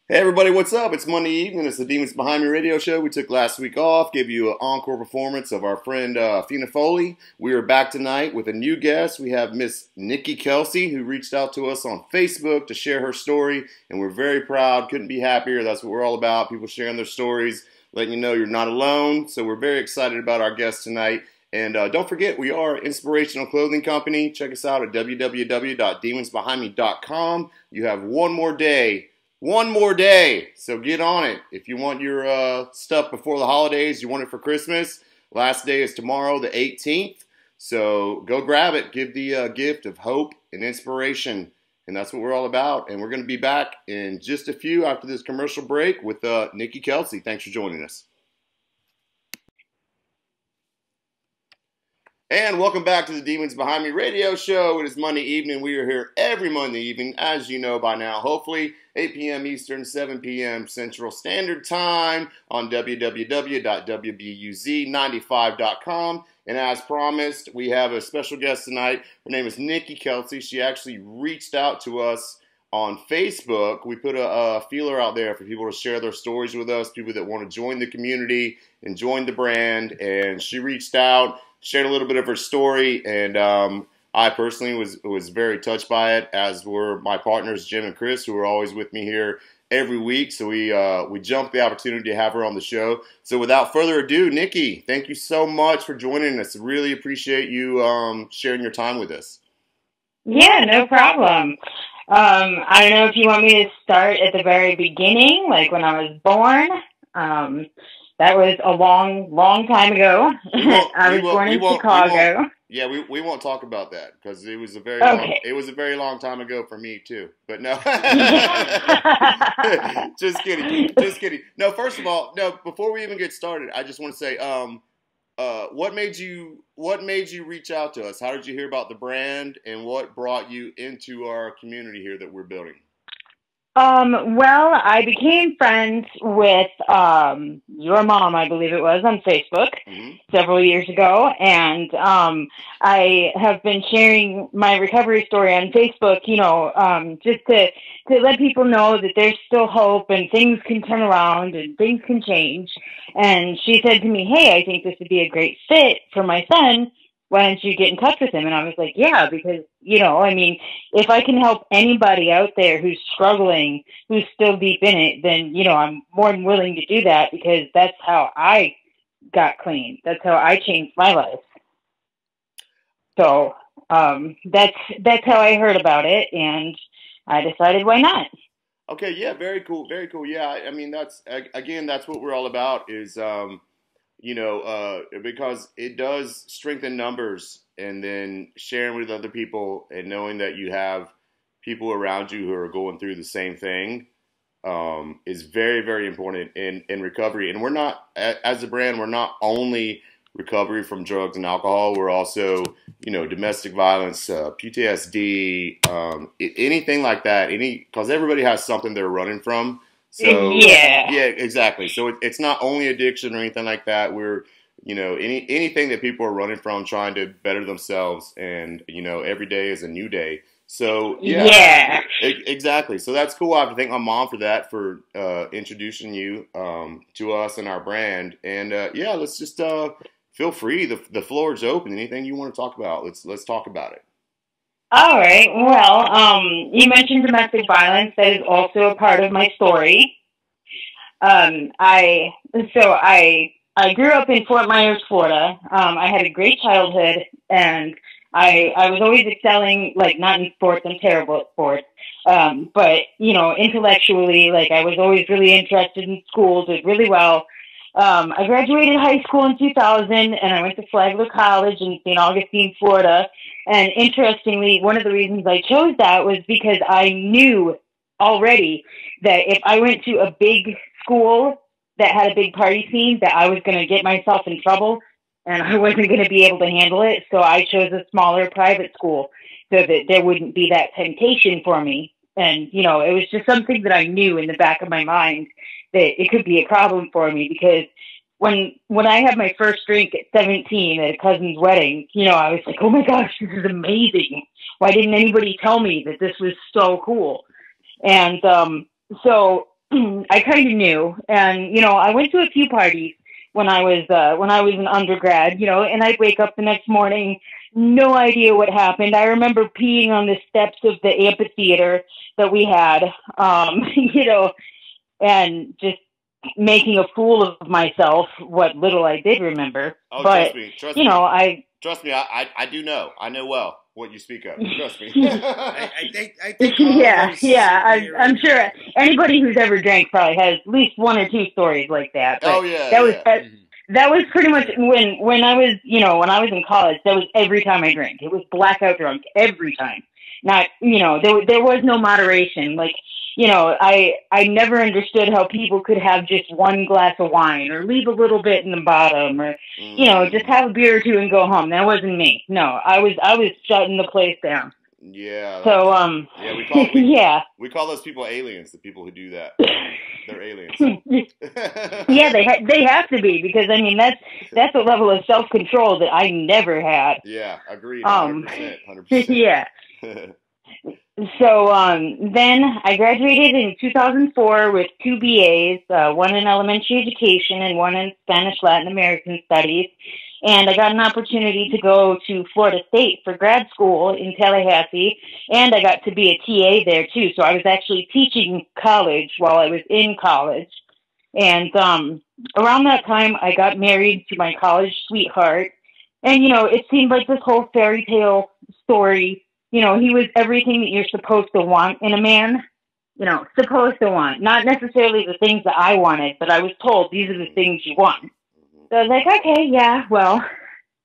Hey everybody, what's up? It's Monday evening. It's the Demons Behind Me radio show. We took last week off, gave you an encore performance of our friend Fina Foley. We are back tonight with a new guest. We have Miss Nicky Kelsey, who reached out to us on Facebook to share her story, and we're very proud. Couldn't be happier. That's what we're all about. People sharing their stories, letting you know you're not alone. So we're very excited about our guest tonight. And don't forget, we are an inspirational clothing company. Check us out at www.demonsbehindme.com. You have one more day. One more day, so get on it. If you want your stuff before the holidays, you want it for Christmas, last day is tomorrow, the 18th. So go grab it. Give the gift of hope and inspiration. And that's what we're all about. And we're going to be back in just a few after this commercial break with Nicky Kelsey. Thanks for joining us. And welcome back to the Demons Behind Me radio show. It is Monday evening. We are here every Monday evening, as you know by now, hopefully 8 p.m. Eastern, 7 p.m. Central Standard Time on www.wbuz95.com. And as promised, we have a special guest tonight. Her name is Nicky Kelsey. She actually reached out to us on Facebook. We put a feeler out there for people to share their stories with us, people that want to join the community and join the brand. And she reached out, shared a little bit of her story, and I personally was very touched by it, as were my partners Jim and Chris, who are always with me here every week. So we jumped the opportunity to have her on the show. So without further ado, Nicky, thank you so much for joining us. Really appreciate you sharing your time with us. Yeah, no problem. I don't know if you want me to start at the very beginning, like when I was born. That was a long, long time ago. I was born in Chicago. We won't talk about that because it was a very long time ago for me too. But no, just kidding. No, first of all, before we even get started, I just want to say, what made you reach out to us? How did you hear about the brand, and what brought you into our community here that we're building? Well, I became friends with your mom, I believe it was, on Facebook several years ago, and I have been sharing my recovery story on Facebook, just to let people know that there's still hope and things can turn around and things can change. And she said to me, "Hey, I think this would be a great fit for my son. Why don't you get in touch with him?" And I was like, yeah, because, if I can help anybody out there who's struggling, who's still deep in it, then, I'm more than willing to do that, because that's how I got clean. That's how I changed my life. So that's how I heard about it, and I decided, why not? Okay, yeah, very cool, very cool. Yeah, I mean, that's what we're all about is, because it does strengthen numbers, and then sharing with other people and knowing that you have people around you who are going through the same thing is very, very important in recovery. And we're not, as a brand, we're not only recovery from drugs and alcohol. We're also, domestic violence, PTSD, anything like that. Because everybody has something they're running from. So yeah, exactly. So it's not only addiction or anything like that. We're, anything that people are running from, trying to better themselves, and every day is a new day. So yeah. Exactly. So that's cool. I have to thank my mom for that, for introducing you to us and our brand. And let's just feel free. The floor is open. Anything you want to talk about, let's talk about it. All right. Well, you mentioned domestic violence. That is also a part of my story. I grew up in Fort Myers, Florida. I had a great childhood, and I was always excelling, like, not in sports. I'm terrible at sports. But, intellectually, like, I was always really interested in school, did really well. I graduated high school in 2000, and I went to Flagler College in St. Augustine, Florida. And interestingly, one of the reasons I chose that was because I knew already that if I went to a big school that had a big party scene, that I was going to get myself in trouble, and I wasn't going to be able to handle it. So I chose a smaller private school so that there wouldn't be that temptation for me. And, it was just something that I knew in the back of my mind that it could be a problem for me, because when I had my first drink at 17 at a cousin's wedding, I was like, oh my gosh, this is amazing. Why didn't anybody tell me that this was so cool? And so I kind of knew, and I went to a few parties when I was an undergrad, and I'd wake up the next morning, no idea what happened. I remember peeing on the steps of the amphitheater that we had, and just making a fool of myself. What little I did remember, Oh, but trust me, I trust me. I do know. I know well what you speak of. Trust me. I think all of yeah, us yeah. sitting here right I'm now. sure anybody who's ever drank probably has at least one or two stories like that. Oh But yeah, that was yeah. that was pretty much Sure. when I was when I was in college. That was every time I drank. It was blackout drunk every time. Not there was no moderation. Like I never understood how people could have just one glass of wine or leave a little bit in the bottom or just Mm-hmm. have a beer or two and go home. That wasn't me. No, I was shutting the place down. Yeah, So yeah. yeah. We call those people aliens. The people who do that, they're aliens. Yeah, they have to be because I mean that's a level of self control that I never had. Yeah, agreed. Um, 100%. 100%. yeah. So then I graduated in 2004 with two BAs, one in elementary education and one in Spanish Latin American studies. And I got an opportunity to go to Florida State for grad school in Tallahassee, and I got to be a TA there too. So I was actually teaching college while I was in college. And around that time, I got married to my college sweetheart. And, it seemed like this whole fairy tale story. He was everything that you're supposed to want in a man. Supposed to want. Not necessarily the things that I wanted, but I was told these are the things you want. So I was like, okay, yeah, well,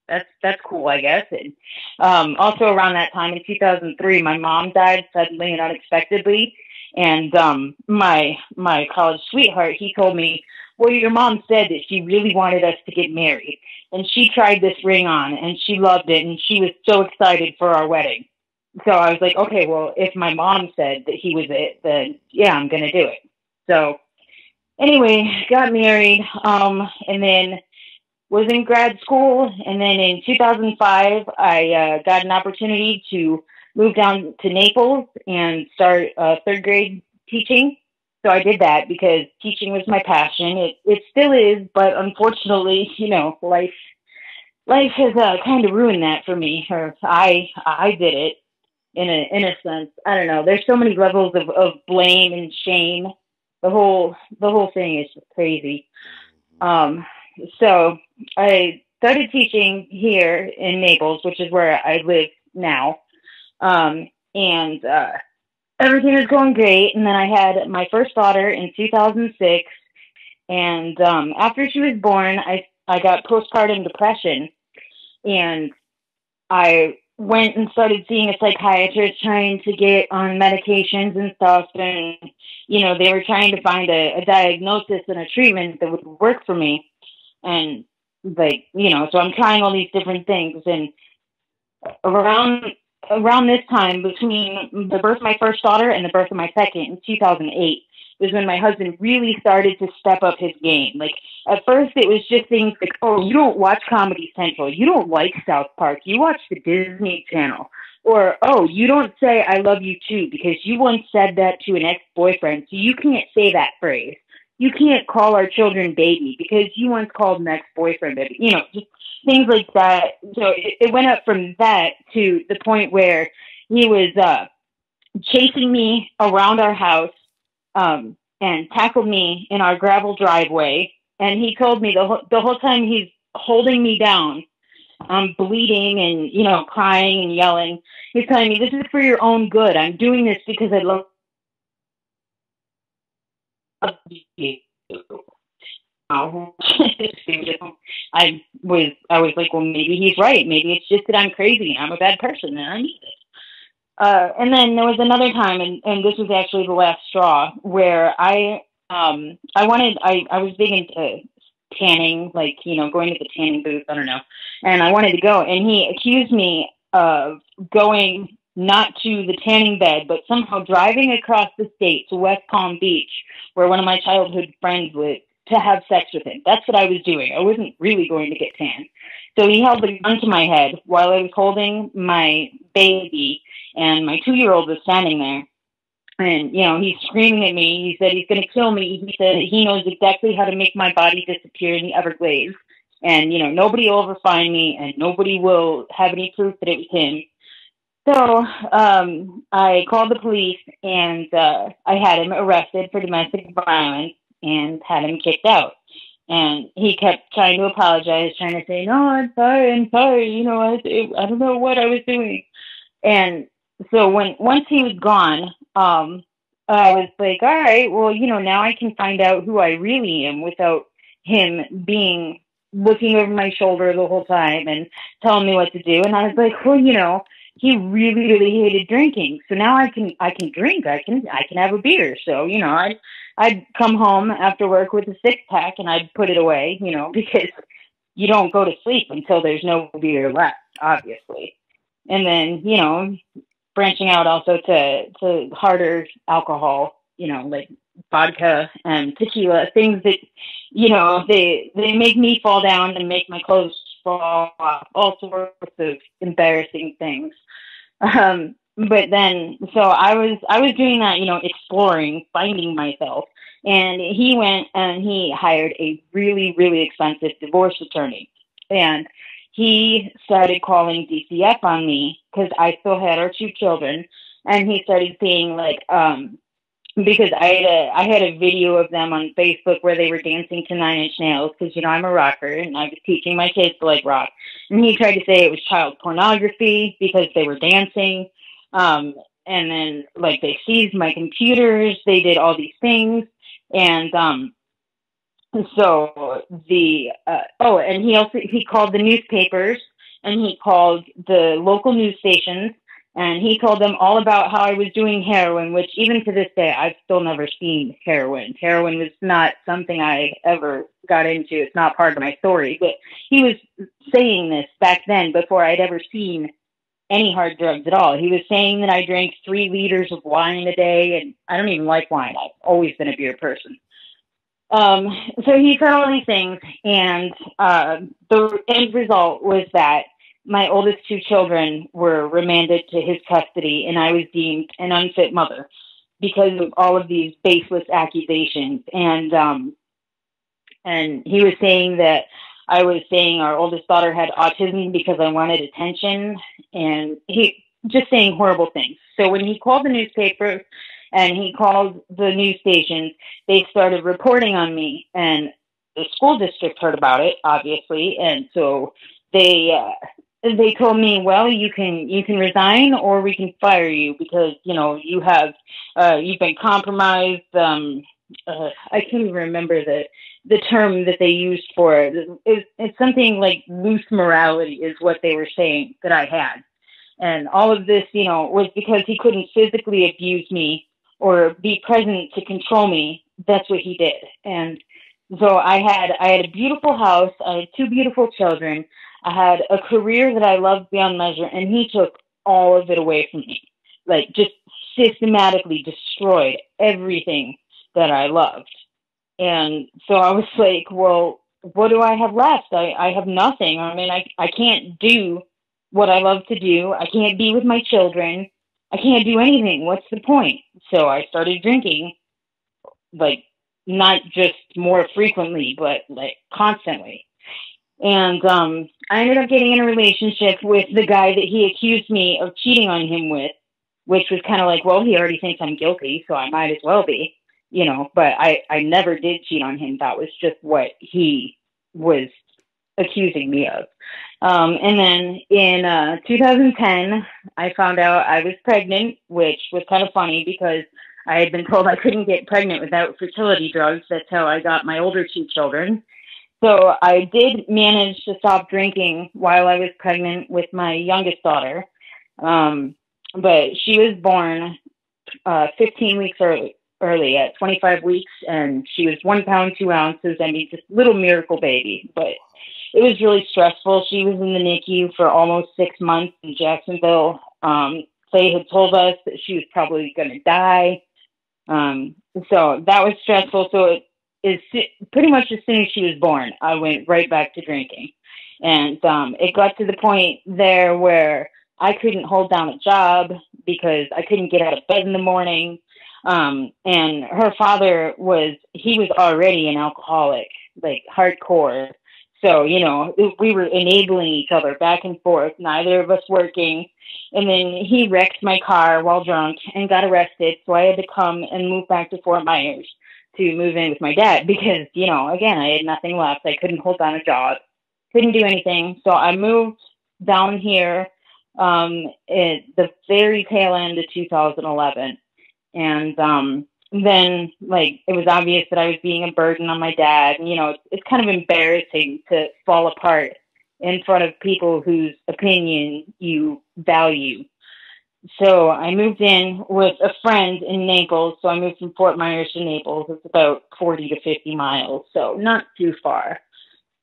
that's cool, I guess. And also around that time in 2003, my mom died suddenly and unexpectedly. And my college sweetheart, he told me, well, your mom said that she really wanted us to get married. And she tried this ring on, and she loved it, and she was so excited for our wedding. So I was like, okay, well, if my mom said that he was it, then yeah, I'm going to do it. So anyway, got married, and then was in grad school. And then in 2005, I got an opportunity to move down to Naples and start third grade teaching. So I did that because teaching was my passion. It still is, but unfortunately, life has kind of ruined that for me. Or I did it in a sense. I don't know. There's so many levels of blame and shame. The whole thing is just crazy. So I started teaching here in Naples, which is where I live now. And everything was going great. And then I had my first daughter in 2006. And after she was born, I got postpartum depression. And I went and started seeing a psychiatrist trying to get on medications and stuff. And, they were trying to find a diagnosis and a treatment that would work for me. And so I'm trying all these different things. And around this time, between the birth of my first daughter and the birth of my second in 2008, was when my husband really started to step up his game. Like, at first it was just things like, oh, you don't watch Comedy Central. You don't like South Park. You watch the Disney Channel. Or, oh, you don't say I love you too because you once said that to an ex-boyfriend, so you can't say that phrase. You can't call our children baby because you once called an ex-boyfriend baby. Just things like that. So it went up from that to the point where he was chasing me around our house and tackled me in our gravel driveway. And he told me the whole time he's holding me down, I'm bleeding and, crying and yelling. He's telling me, this is for your own good. I'm doing this because I love you. I was like, well, maybe he's right. Maybe it's just that I'm crazy and I'm a bad person and I need it. And then there was another time, and this was actually the last straw, where I was big into tanning, like, going to the tanning booth, I don't know, and I wanted to go, and he accused me of going not to the tanning bed, but somehow driving across the state to West Palm Beach, where one of my childhood friends lived, to have sex with him. That's what I was doing. I wasn't really going to get tan. So he held the gun to my head while I was holding my baby, and my 2-year-old was standing there. And, he's screaming at me. He said he's going to kill me. He said he knows exactly how to make my body disappear in the Everglades. And, nobody will ever find me, and nobody will have any proof that it was him. So I called the police, and I had him arrested for domestic violence and had him kicked out. And he kept trying to apologize, trying to say, "No, I'm sorry. I don't know what I was doing." And so once he was gone, I was like, all right, well, now I can find out who I really am without him being looking over my shoulder the whole time and telling me what to do. And I was like, well, he really, really hated drinking. So now I can drink. I can have a beer. So, I'd come home after work with a 6-pack and I'd put it away, because you don't go to sleep until there's no beer left, obviously. And then, branching out also to harder alcohol, like vodka and tequila, things that, they make me fall down and make my clothes fall off, all sorts of embarrassing things. But then, so I was doing that, exploring, finding myself. And he went and he hired a really, really expensive divorce attorney. And he started calling DCF on me because I still had our 2 children. And he started saying, like, because I had a video of them on Facebook where they were dancing to 9 Inch Nails because, I'm a rocker and I was teaching my kids to like rock. And he tried to say it was child pornography because they were dancing. And then, like, they seized my computers. They did all these things. And so and he called the newspapers and he called the local news stations and he told them all about how I was doing heroin, which even to this day, I've still never seen heroin. Heroin was not something I ever got into. It's not part of my story, but he was saying this back then before I'd ever seen any hard drugs at all. He was saying that I drank 3 liters of wine a day, and I don't even like wine. I've always been a beer person. So he said all these things, and the end result was that my oldest 2 children were remanded to his custody, and I was deemed an unfit mother because of all of these baseless accusations. And he was saying that I was saying our oldest daughter had autism because I wanted attention, and he just saying horrible things. So when he called the newspaper and he called the news stations, they started reporting on me, and the school district heard about it, obviously, and so they told me, well, you can resign or we can fire you because you've been compromised. I can't even remember the term that they used for it. It's something like loose morality is what they were saying that I had. And all of this, was because he couldn't physically abuse me or be present to control me. That's what he did. And so I had a beautiful house. I had 2 beautiful children. I had a career that I loved beyond measure, and he took all of it away from me. Like, just systematically destroyed everything that I loved. And so I was like, well, what do I have left? I have nothing. I mean, I can't do what I love to do. I can't be with my children. I can't do anything. What's the point? So I started drinking, like, not just more frequently, but like constantly. And I ended up getting in a relationship with the guy that he accused me of cheating on him with, which was kind of like, well, he already thinks I'm guilty, so I might as well be, but I never did cheat on him. That was just what he was accusing me of. And then in 2010, I found out I was pregnant, which was kind of funny because I had been told I couldn't get pregnant without fertility drugs. That's how I got my older 2 children. So I did manage to stop drinking while I was pregnant with my youngest daughter. But she was born 15 weeks early at 25 weeks, and she was 1 pound, 2 ounces. I mean, just little miracle baby. But it was really stressful. She was in the NICU for almost 6 months in Jacksonville. They had told us that she was probably going to die. So that was stressful. So pretty much as soon as she was born, I went right back to drinking. And it got to the point there where I couldn't hold down a job because I couldn't get out of bed in the morning. And her father he was already an alcoholic, like hardcore. So, we were enabling each other back and forth, neither of us working. And then he wrecked my car while drunk and got arrested. So I had to come and move back to Fort Myers to move in with my dad because, again, I had nothing left. I couldn't hold down a job, couldn't do anything. So I moved down here at the very tail end of 2011. And then, it was obvious that I was being a burden on my dad. And, it's kind of embarrassing to fall apart in front of people whose opinion you value. So I moved in with a friend in Naples. So I moved from Fort Myers to Naples. It's about 40 to 50 miles, so not too far.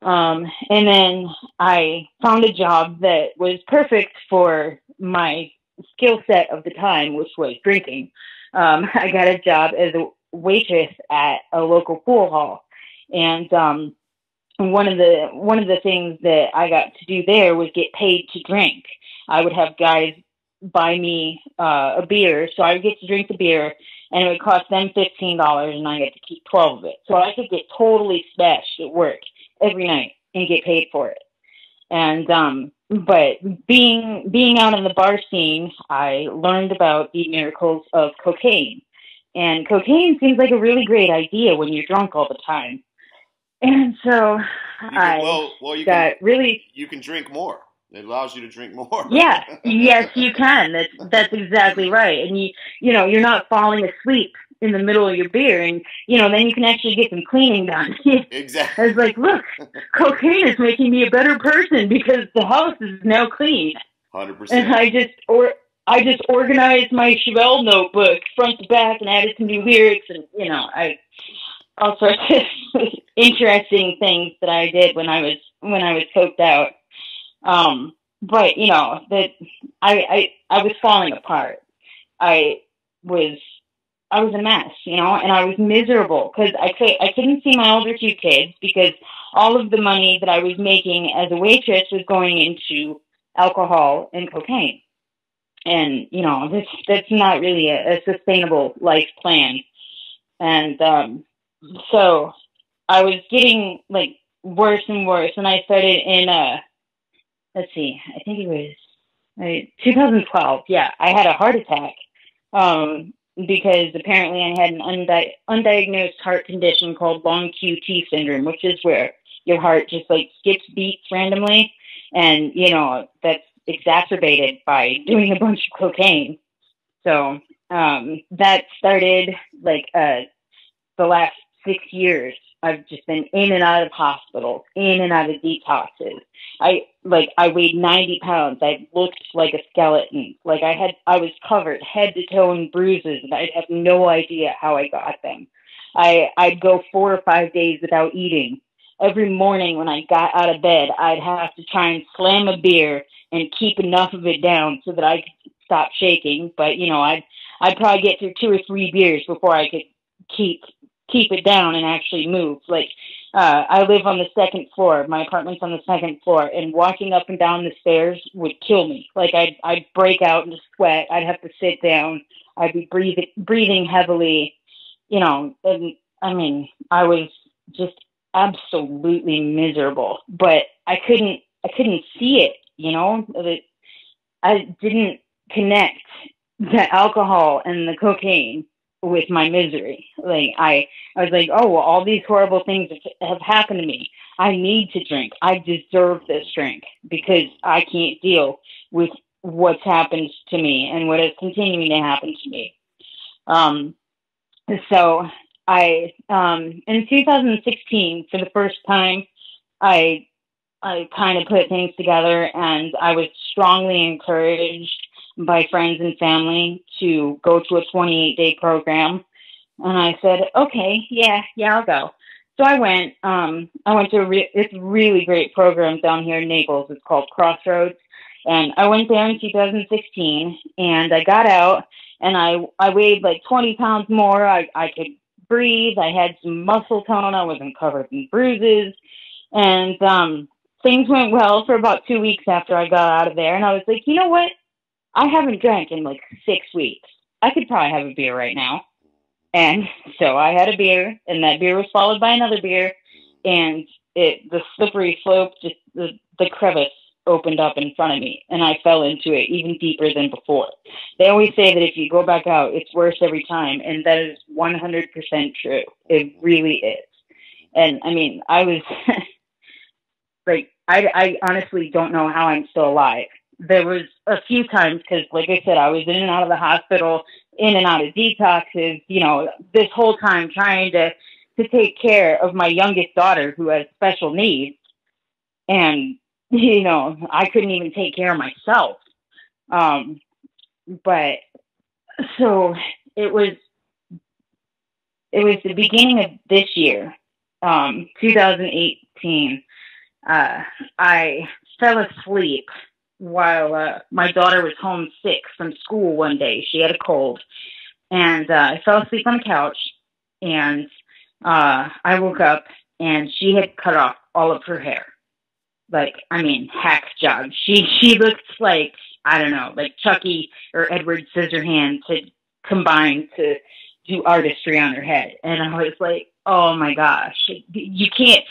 And then I found a job that was perfect for my skill set of the time, which was drinking. I got a job as a waitress at a local pool hall. And one of the things that I got to do there was get paid to drink. I would have guys buy me a beer, so I would get to drink the beer, and it would cost them $15, and I get to keep 12 of it. So I could get totally smashed at work every night and get paid for it. And but being out in the bar scene, I learned about the miracles of cocaine. And cocaine seems like a really great idea when you're drunk all the time. And so you can drink more. It allows you to drink more. Yeah. Yes, you can. That's exactly right. And you're not falling asleep in the middle of your beer, and then you can actually get some cleaning done. Exactly. I was like, look, cocaine is making me a better person because the house is now clean. 100%. And I just organized my Chevelle notebook front to back and added some new lyrics, and all sorts of interesting things that I did when I was coked out. But that I was falling apart. I was a mess, and I was miserable because I couldn't see my older two kids because all of the money that I was making as a waitress was going into alcohol and cocaine. And, that's not really a sustainable life plan. And, so I was getting worse and worse. And I started in, let's see, I think it was 2012. Yeah. I had a heart attack, because apparently I had an undiagnosed heart condition called long QT syndrome, which is where your heart just skips beats randomly. And, that's exacerbated by doing a bunch of cocaine. So, that started the last 6 years. I've just been in and out of hospitals, in and out of detoxes. I weighed 90 pounds. I looked like a skeleton. I was covered head to toe in bruises, and I have no idea how I got them. I'd go 4 or 5 days without eating. Every morning when I got out of bed, I'd have to try and slam a beer and keep enough of it down so that I could stop shaking. But, I'd probably get through 2 or 3 beers before I could keep it down and actually move. I live on the second floor. My apartment's on the second floor, and walking up and down the stairs would kill me. I'd break out into sweat. I'd have to sit down. I'd be breathing heavily, and I mean, I was just absolutely miserable, but I couldn't see it, I didn't connect the alcohol and the cocaine with my misery. I was like, oh, well, all these horrible things have happened to me. I need to drink. I deserve this drink because I can't deal with what's happened to me and what is continuing to happen to me. So in 2016, for the first time, I kind of put things together, and I was strongly encouraged by friends and family to go to a 28-day program. And I said, okay, yeah, I'll go. So I went to it's a really great program down here in Naples. It's called Crossroads. And I went there in 2016, and I got out, and I weighed 20 pounds more. I could breathe. I had some muscle tone. I wasn't covered in bruises. And things went well for about 2 weeks after I got out of there. And I was like, you know what? I haven't drank in 6 weeks. I could probably have a beer right now. And so I had a beer, and that beer was followed by another beer, and the slippery slope, just the crevice opened up in front of me, and I fell into it even deeper than before. They always say that if you go back out, it's worse every time, and that is 100% true. It really is. And I mean, I was like, I honestly don't know how I'm still alive. There was a few times, because like I said, I was in and out of the hospital, in and out of detoxes, this whole time trying to take care of my youngest daughter who has special needs. And, I couldn't even take care of myself. But so it was the beginning of this year, 2018. I fell asleep while my daughter was home sick from school one day. She had a cold, and I fell asleep on the couch, and I woke up, and she had cut off all of her hair. Like, I mean, hack job. She looks like, I don't know, like Chucky or Edward Scissorhands had combined to do artistry on her head. And I was like, oh my gosh, you can't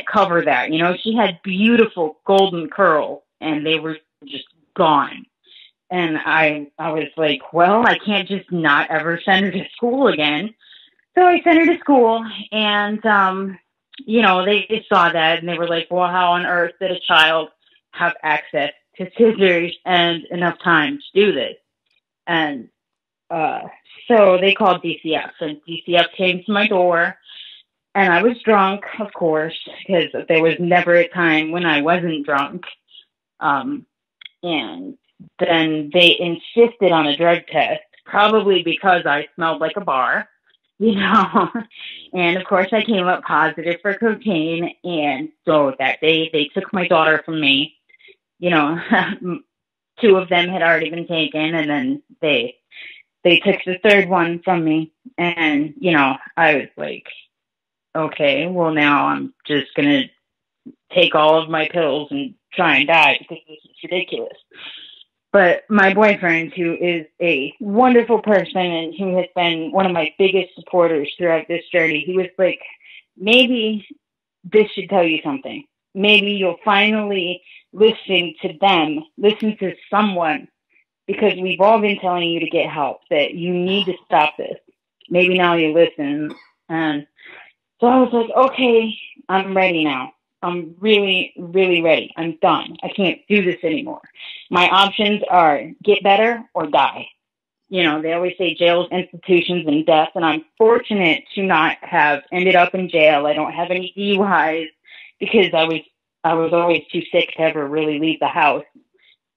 cover that. She had beautiful golden curls, and they were just gone. And I was like, well, I can't just not ever send her to school again. So I sent her to school, and, they saw that, and they were like, well, how on earth did a child have access to scissors and enough time to do this? And so they called DCF, and DCF came to my door, and I was drunk, of course, because there was never a time when I wasn't drunk. And then they insisted on a drug test, probably because I smelled like a bar, and of course I came up positive for cocaine. And so that day they took my daughter from me. Two of them had already been taken, and then they took the third one from me. And, I was like, okay, well, now I'm just going to take all of my pills and try and die because this is ridiculous. But my boyfriend, who is a wonderful person and who has been one of my biggest supporters throughout this journey, he was like, maybe this should tell you something. Maybe you'll finally listen to someone, because we've all been telling you to get help, that you need to stop this. Maybe now you listen. And so I was like, okay, I'm ready now. I'm really, really ready. I'm done. I can't do this anymore. My options are get better or die. They always say jails, institutions, and death, and I'm fortunate to not have ended up in jail. I don't have any DUIs because I was always too sick to ever really leave the house.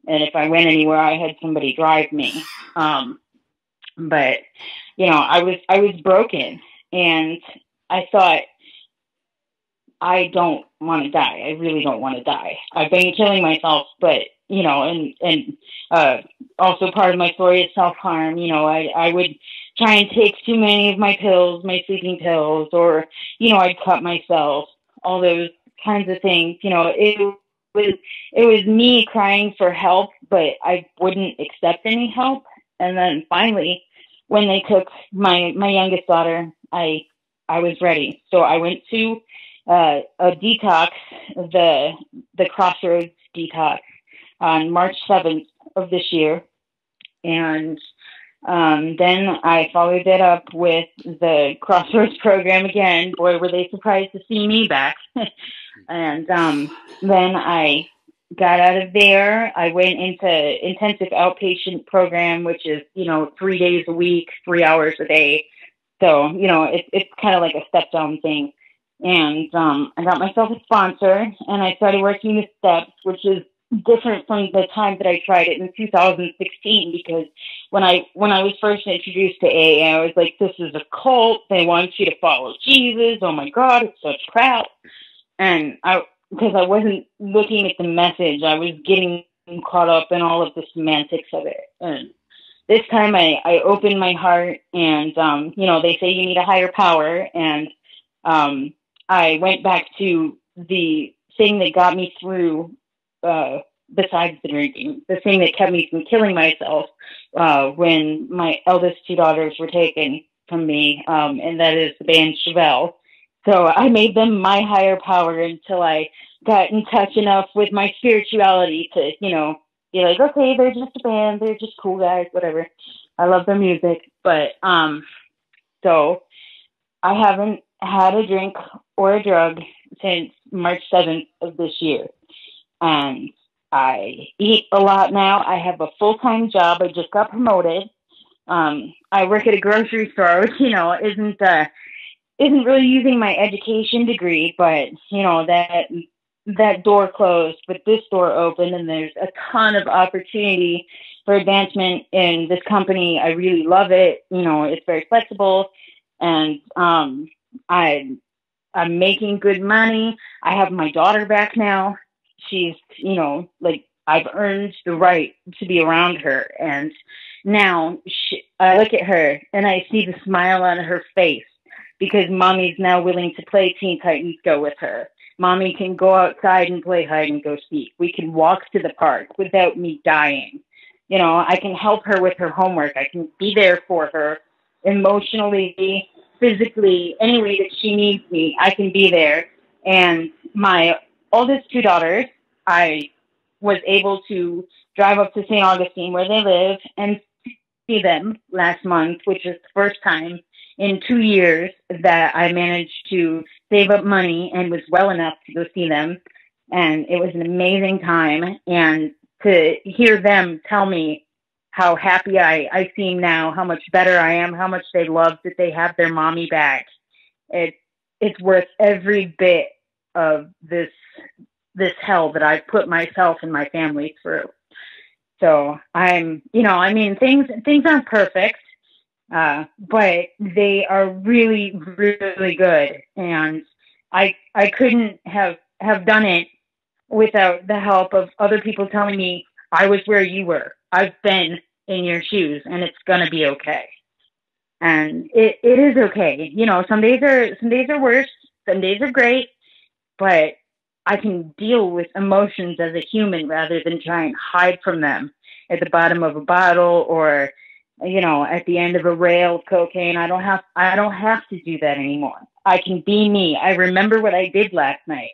And if I went anywhere, I had somebody drive me. But, I was broken, and I thought, I don't want to die. I really don't want to die. I've been killing myself, but, and also part of my story is self-harm. I would try and take too many of my pills, my sleeping pills, or, I'd cut myself, all those kinds of things. It was me crying for help, but I wouldn't accept any help. And then finally, when they took my youngest daughter, I was ready. So I went to a detox, the Crossroads detox, on March 7th of this year. And then I followed it up with the Crossroads program again. Boy, were they surprised to see me back. And then I got out of there. I went into intensive outpatient program, which is, 3 days a week, 3 hours a day. So, it's kind of like a step down thing. And I got myself a sponsor, and I started working the steps, which is different from the time that I tried it in 2016, because when I was first introduced to AA, I was like, this is a cult. They want you to follow Jesus. Oh my God, it's such crap. And because I wasn't looking at the message, I was getting caught up in all of the semantics of it. And this time I opened my heart, and, they say you need a higher power. And I went back to the thing that got me through, besides the drinking, the thing that kept me from killing myself when my eldest two daughters were taken from me, and that is the band Chevelle. So I made them my higher power until I got in touch enough with my spirituality to, be like, okay, they're just a band, they're just cool guys, whatever. I love their music, but so I haven't had a drink or a drug since March 7th of this year. And I eat a lot now. I have a full-time job. I just got promoted. I work at a grocery store, which, isn't really using my education degree, but, that door closed, but this door opened, and there's a ton of opportunity for advancement in this company. I really love it. It's very flexible, and I'm making good money. I have my daughter back now. She's, I've earned the right to be around her, and now I look at her and I see the smile on her face because mommy's now willing to play Teen Titans Go with her. Mommy can go outside and play hide and go seek. We can walk to the park without me dying. I can help her with her homework. I can be there for her emotionally, physically, any way that she needs me. I can be there. And my oldest two daughters, I was able to drive up to St. Augustine where they live and see them last month, which is the first time in 2 years that I managed to save up money and was well enough to go see them. And it was an amazing time. And to hear them tell me how happy I seem now, how much better I am, how much they love that they have their mommy back. It's worth every bit of this hell that I've put myself and my family through. So things aren't perfect. But they are really, really good. And I couldn't have done it without the help of other people telling me I was where you were. I've been in your shoes and it's going to be okay. And it is okay. Some days are worse. Some days are great, but I can deal with emotions as a human rather than try and hide from them at the bottom of a bottle or at the end of a rail of cocaine. I don't have to do that anymore. I can be me. I remember what I did last night.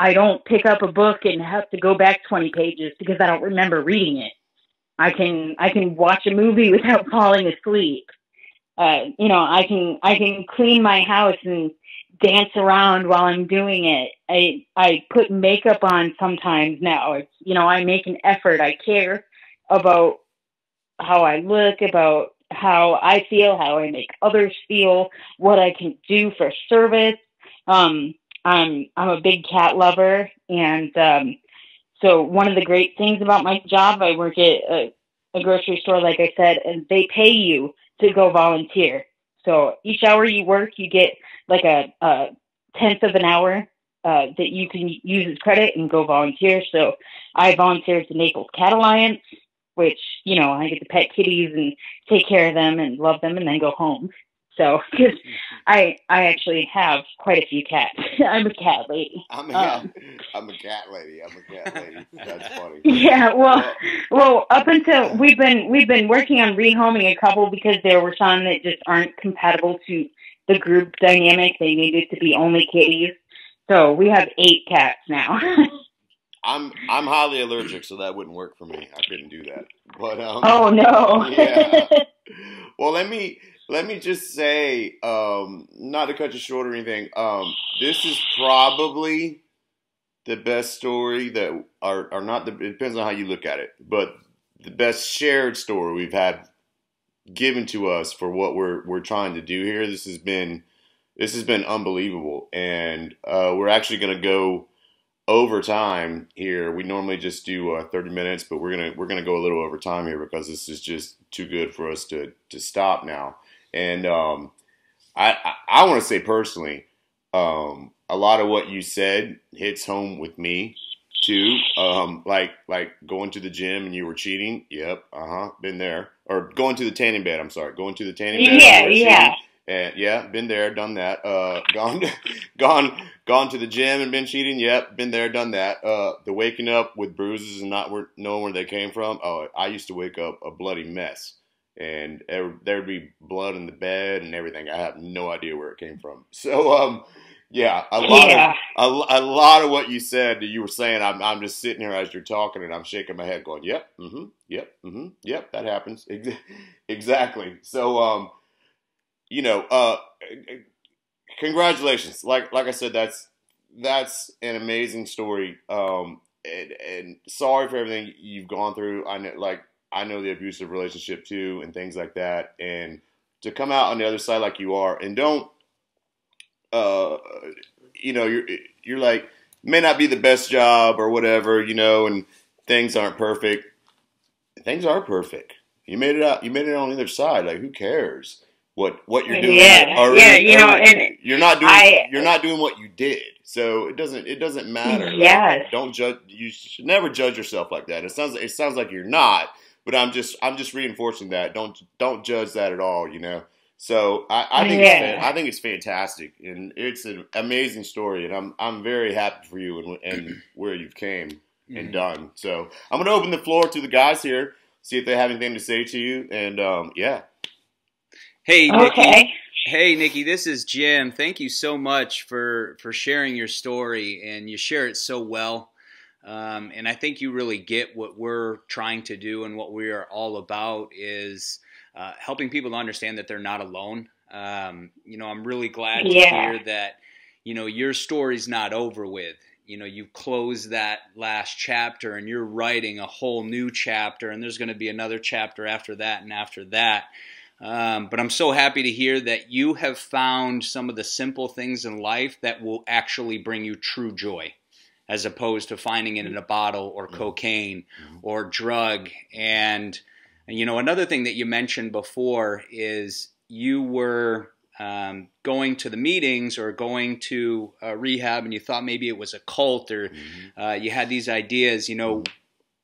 I don't pick up a book and have to go back 20 pages because I don't remember reading it. I can watch a movie without falling asleep. I can clean my house and dance around while I'm doing it. I put makeup on sometimes now. It's, I make an effort. I care about how I look, about how I feel, how I make others feel, what I can do for service. I'm a big cat lover, and so one of the great things about my job, I work at a grocery store, like I said, and they pay you to go volunteer. So each hour you work, you get like a tenth of an hour that you can use as credit and go volunteer. So I volunteered at the Naples Cat Alliance, which, I get to pet kitties and take care of them and love them and then go home. So, because I actually have quite a few cats. I'm a cat lady. I'm a cat lady. That's funny. Yeah, well, up until we've been working on rehoming a couple because there were some that just aren't compatible to the group dynamic. They needed to be only kitties. So we have 8 cats now. I'm highly allergic, so that wouldn't work for me. I couldn't do that. But oh no. Yeah. Well, let me just say, not to cut you short or anything. This is probably the best story that are not the. It depends on how you look at it, but the best shared story we've had given to us for what we're trying to do here. This has been unbelievable, and we're actually going to go over time here. We normally just do 30 minutes, but we're gonna go a little over time here because this is just too good for us to stop now. And I want to say personally, a lot of what you said hits home with me too. Like going to the gym and you were cheating. Yep. Been there. Or going to the tanning bed. I'm sorry. Going to the tanning bed. Yeah. And yeah, been there, done that. Gone to the gym and been cheating. Yep, been there, done that. The waking up with bruises and not knowing where they came from. Oh, I used to wake up a bloody mess. and there'd be blood in the bed and everything. I have no idea where it came from. So, yeah, a lot of what you said, you were saying, I'm just sitting here as you're talking, and I'm shaking my head, going, "Yep, yep, that happens." Exactly. So, congratulations. Like I said, that's an amazing story. And sorry for everything you've gone through. I know the abusive relationship too, and things like that. And to come out on the other side like you are, and don't, you're like, may not be the best job or whatever, and things aren't perfect. Things are perfect. You made it out. You made it on the other side. Like, who cares what you're doing? And you're not doing what you did. So it doesn't matter. Yes. Like, don't judge. You should never judge yourself like that. It sounds like you're not, but I'm just reinforcing that. Don't judge that at all. So I think it's fantastic, and it's an amazing story, and I'm very happy for you and where you've came and done. So I'm going to open the floor to the guys here, see if they have anything to say to you, and yeah. Hey, Nicky. Okay. Hey, Nicky, this is Jim. Thank you so much for sharing your story, and you share it so well. And I think you really get what we're trying to do, and what we are all about is helping people to understand that they're not alone. I'm really glad to hear that, your story's not over with. You've closed that last chapter, and you're writing a whole new chapter, and there's going to be another chapter after that and after that. But I'm so happy to hear that you have found some of the simple things in life that will actually bring you true joy, as opposed to finding it in a bottle or cocaine or drug. And, another thing that you mentioned before is you were going to the meetings or going to rehab, and you thought maybe it was a cult, or you had these ideas,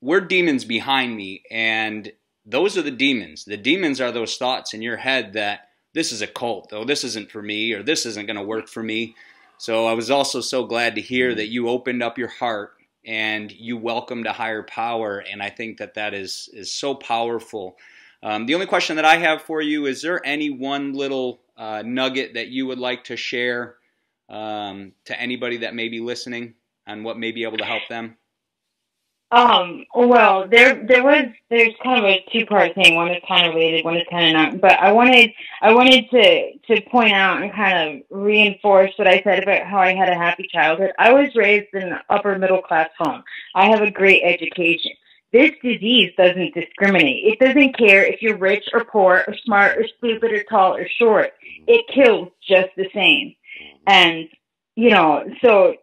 we're demons behind me, and those are the demons. The demons are those thoughts in your head that this is a cult, or this isn't for me, or this isn't going to work for me. So I was also so glad to hear that you opened up your heart and you welcomed a higher power, and I think that is so powerful. The only question that I have for you, is there any one little nugget that you would like to share to anybody that may be listening on what may be able to help them? Well, there's kind of a two-part thing. One is kind of related, one is kind of not. But I wanted to point out and kind of reinforce what I said about how I had a happy childhood. I was raised in an upper middle class home. I have a great education. This disease doesn't discriminate. It doesn't care if you're rich or poor or smart or stupid or tall or short. It kills just the same. And, so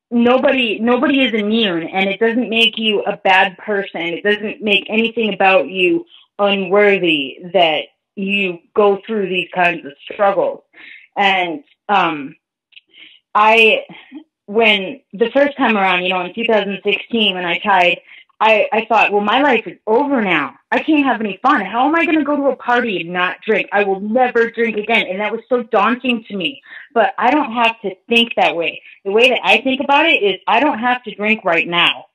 nobody is immune, and it doesn't make you a bad person. It doesn't make anything about you unworthy that you go through these kinds of struggles. And when the first time around, in 2016 when I tried, I thought, well, my life is over now. I can't have any fun. How am I going to go to a party and not drink? I will never drink again. And that was so daunting to me. But I don't have to think that way. The way that I think about it is I don't have to drink right now.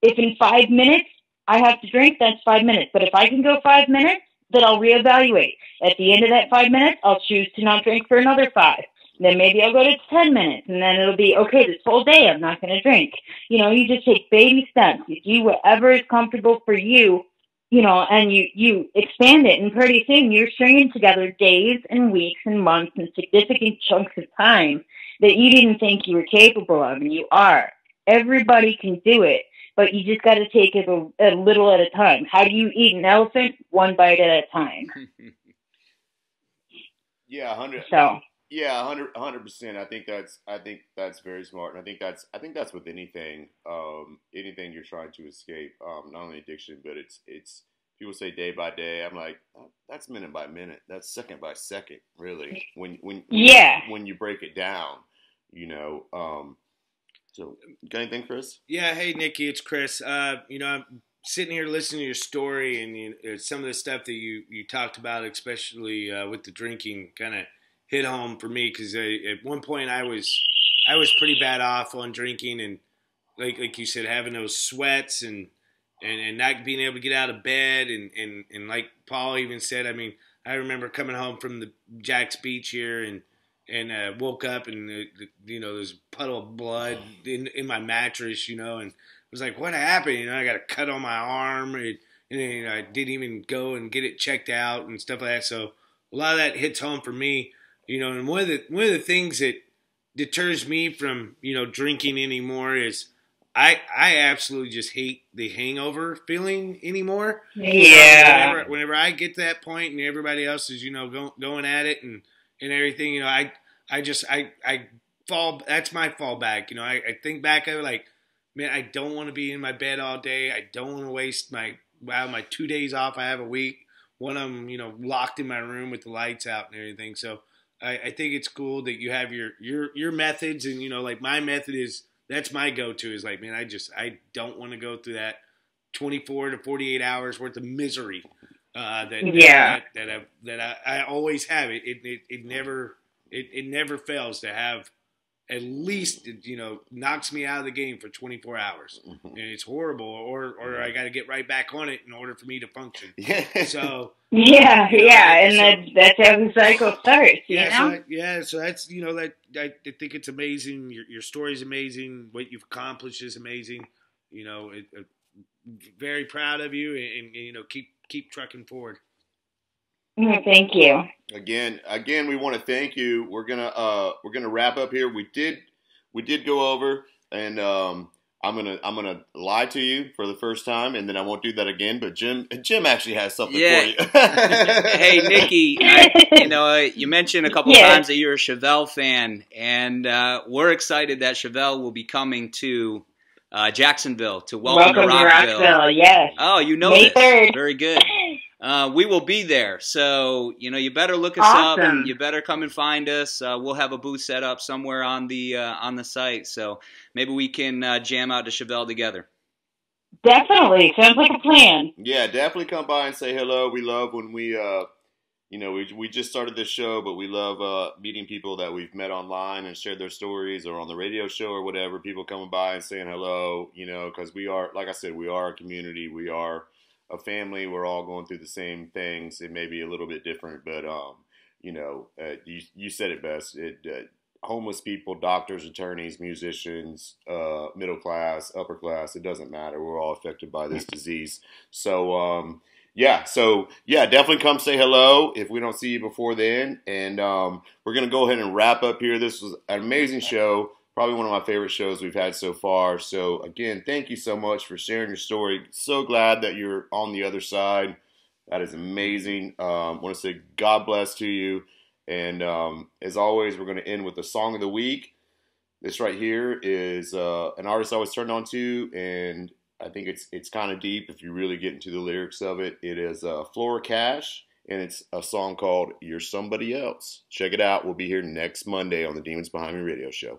If in 5 minutes I have to drink, that's 5 minutes. But if I can go 5 minutes, then I'll reevaluate. At the end of that 5 minutes, I'll choose to not drink for another 5. Then maybe I'll go to 10 minutes, and then it'll be, okay, this whole day I'm not going to drink. You just take baby steps. You do whatever is comfortable for you, and you expand it. And pretty soon you're stringing together days and weeks and months and significant chunks of time that you didn't think you were capable of, and you are. Everybody can do it, but you just got to take it a little at a time. How do you eat an elephant? One bite at a time. Yeah, 100. So. Yeah, 100%. I think that's very smart, and I think that's with anything you're trying to escape. Not only addiction, but it's people say day by day. I'm like, oh, that's minute by minute. That's second by second, really. When you break it down, So, got anything, Chris? Yeah. Hey, Nicky, it's Chris. I'm sitting here listening to your story, and some of the stuff that you talked about, especially with the drinking, kind of hit home for me, because at one point I was pretty bad off on drinking, and like you said, having those sweats and and not being able to get out of bed, and like Paul even said, I mean, I remember coming home from the Jack's Beach here and woke up and there's a puddle of blood in my mattress, and it was like, what happened? I got a cut on my arm, and then I didn't even go and get it checked out and stuff like that. So a lot of that hits home for me, and one of the things that deters me from drinking anymore is I absolutely just hate the hangover feeling anymore. Yeah. Whenever I get to that point and everybody else is going at it and everything, I fall. That's my fallback. I think back of it like, man, I don't want to be in my bed all day. I don't want to waste my 2 days off I have a week. One of them, locked in my room with the lights out and everything. So I think it's cool that you have your methods, and like my method is, that's my go-to, is like, man, I don't want to go through that 24 to 48 hours worth of misery that I always have. It never fails to have at least knocks me out of the game for 24 hours, and it's horrible. Or I got to get right back on it in order for me to function. Yeah. So and that's how the cycle starts. So that's I think it's amazing. Your story is amazing. What you've accomplished is amazing. Very proud of you, and keep trucking forward. Thank you. Again, we want to thank you. We're gonna wrap up here. We did go over, and I'm gonna lie to you for the first time, and then I won't do that again. But Jim actually has something for you. Hey, Nicky, you mentioned a couple times that you're a Chevelle fan, and we're excited that Chevelle will be coming to Jacksonville to welcome to Rockville. Yes. Oh, May this. 3rd. Very good. We will be there, so you better look us up, and you better come and find us. We'll have a booth set up somewhere on the site, so maybe we can jam out to Chevelle together. Definitely, sounds like a plan. Yeah, definitely come by and say hello. We love when we just started this show, but we love meeting people that we've met online and shared their stories, or on the radio show or whatever. People coming by and saying hello, because we are, like I said, we are a community. We are a family. We're all going through the same things. It may be a little bit different, but you said it best. Homeless people, doctors, attorneys, musicians, middle class, upper class, it doesn't matter. We're all affected by this disease. So definitely come say hello if we don't see you before then. And we're gonna go ahead and wrap up here. This was an amazing show. Probably one of my favorite shows we've had so far. So, again, thank you so much for sharing your story. So glad that you're on the other side. That is amazing. I want to say God bless to you. And as always, we're going to end with the song of the week. This right here is an artist I was turned on to, and I think it's kind of deep if you really get into the lyrics of it. It is Flora Cash, and it's a song called You're Somebody Else. Check it out. We'll be here next Monday on the Demons Behind Me radio show.